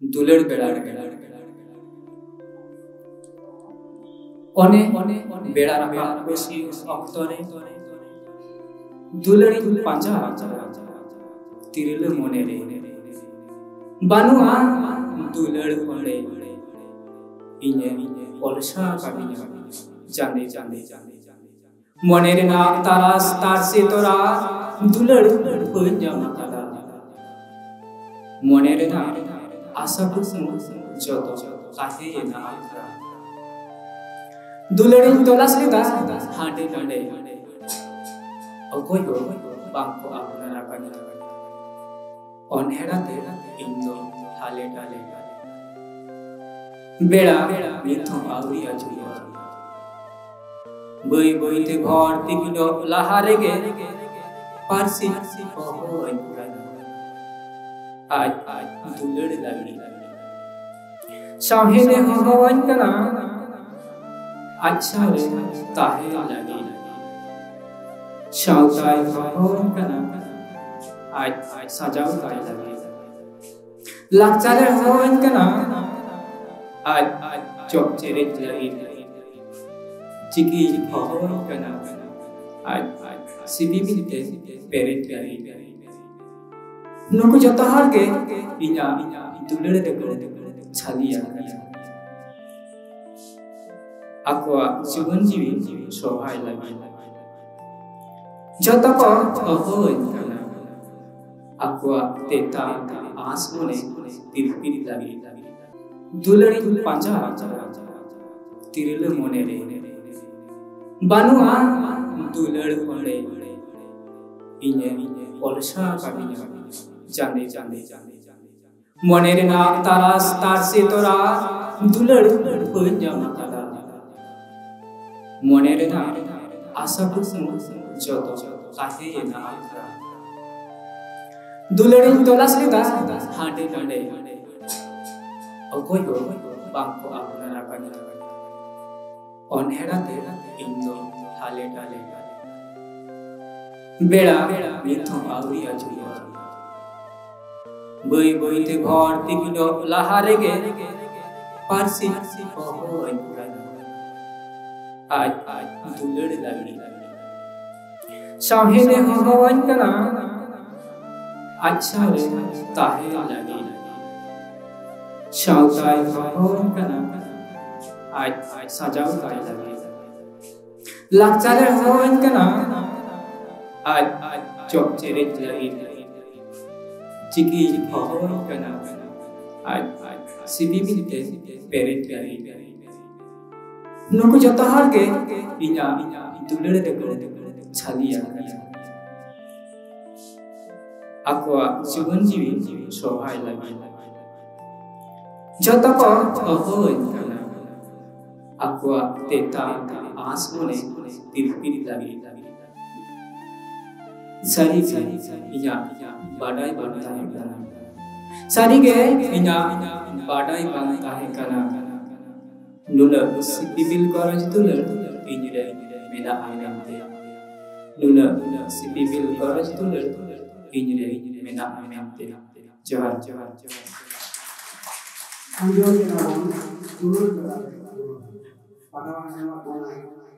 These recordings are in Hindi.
दुलड़ बेड़ा ओने बेड़ा रखा बेसी अक्तरे दुलड़ी पांचा तिरले मोने रे बानुआ दुलड़ ओंडे इने पलसा काबिना जाने जाने मोने रे ना तारास तार से तोरा दुलड़ पंजामा काला मोने रे ना आशा कुसुम जोतो काहे ये ना आखरा दुलड़ी तोलास लेदा हांडे नांडे अकोय को बांको आपना राकानी अनहेड़ा ते इंदो हाले टाले बेड़ा मिथो आवरी आजुया बई बई ते भर तिगिनो लाहारे गे पारसी ओहो अनपुराना आज दुलड़ लगी साहेने हवान कना अच्छा रे ताहे लगी शाउताई हवान कना आज सजाव ताई लगी लाचारे हवान कना आज चोप चेरे लगी चिकी हवान कना आज सिबी बिते पेरेट लगी नुकु जतो हार के इना दुलड़ देखो छालिया आकुआ जीवन जीवी सोहाय लगी जतो को अहोय कना आकुआ तेता आस मोने तिरपिरी लगी दुलड़ी पांचा तिरले मोने रे बानुआ दुलड़ ओंडे इने पलसा काबिना जाने मोने रे ना तारास तार से तोरा दुलड़ पंजामा काला मोने रे ना आशा कुसुम जोतो काहे ये ना आखरा दुलड़ी तोलास लेदा हांडे नांडे अकोय को बांको आपना राकानी अनहेड़ा ते इंदो हाले टाले बेड़ा मिथो आवरी आजुया बई बई ते भर तिगिनो लाहारे गे पारसी ओहो अनपुराना आज दुलड़ लगी साहेने हवान कना अच्छा रे ताहे लगी शाउताई हवान कना आज सजाव ताई लगी लाचारे हवान कना आज चोप चेरे लगी चिकी हवान कना आज सिबी बिते पेरेट लगी नुकु जतो हार के इना दुलड़ देखो छालिया आकुआ जीवन जीवी सोहाय लगी जतो को अहोय कना आकुआ तेता आस मोने तिरपिरी लगी सारी इना बाडाई बनता है कना सारी गे इना बाडाई बनता है कना नुना सिपिबिल करज दुलड़ इनिरे मेना आयनाते नुना सिपिबिल करज दुलड़ इनिरे मेना आयनाते जोहार अंजोर के नाम दुलड़ करा पटावाने वा कोना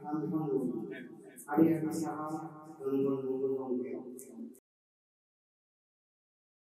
हम आड़ी का सहा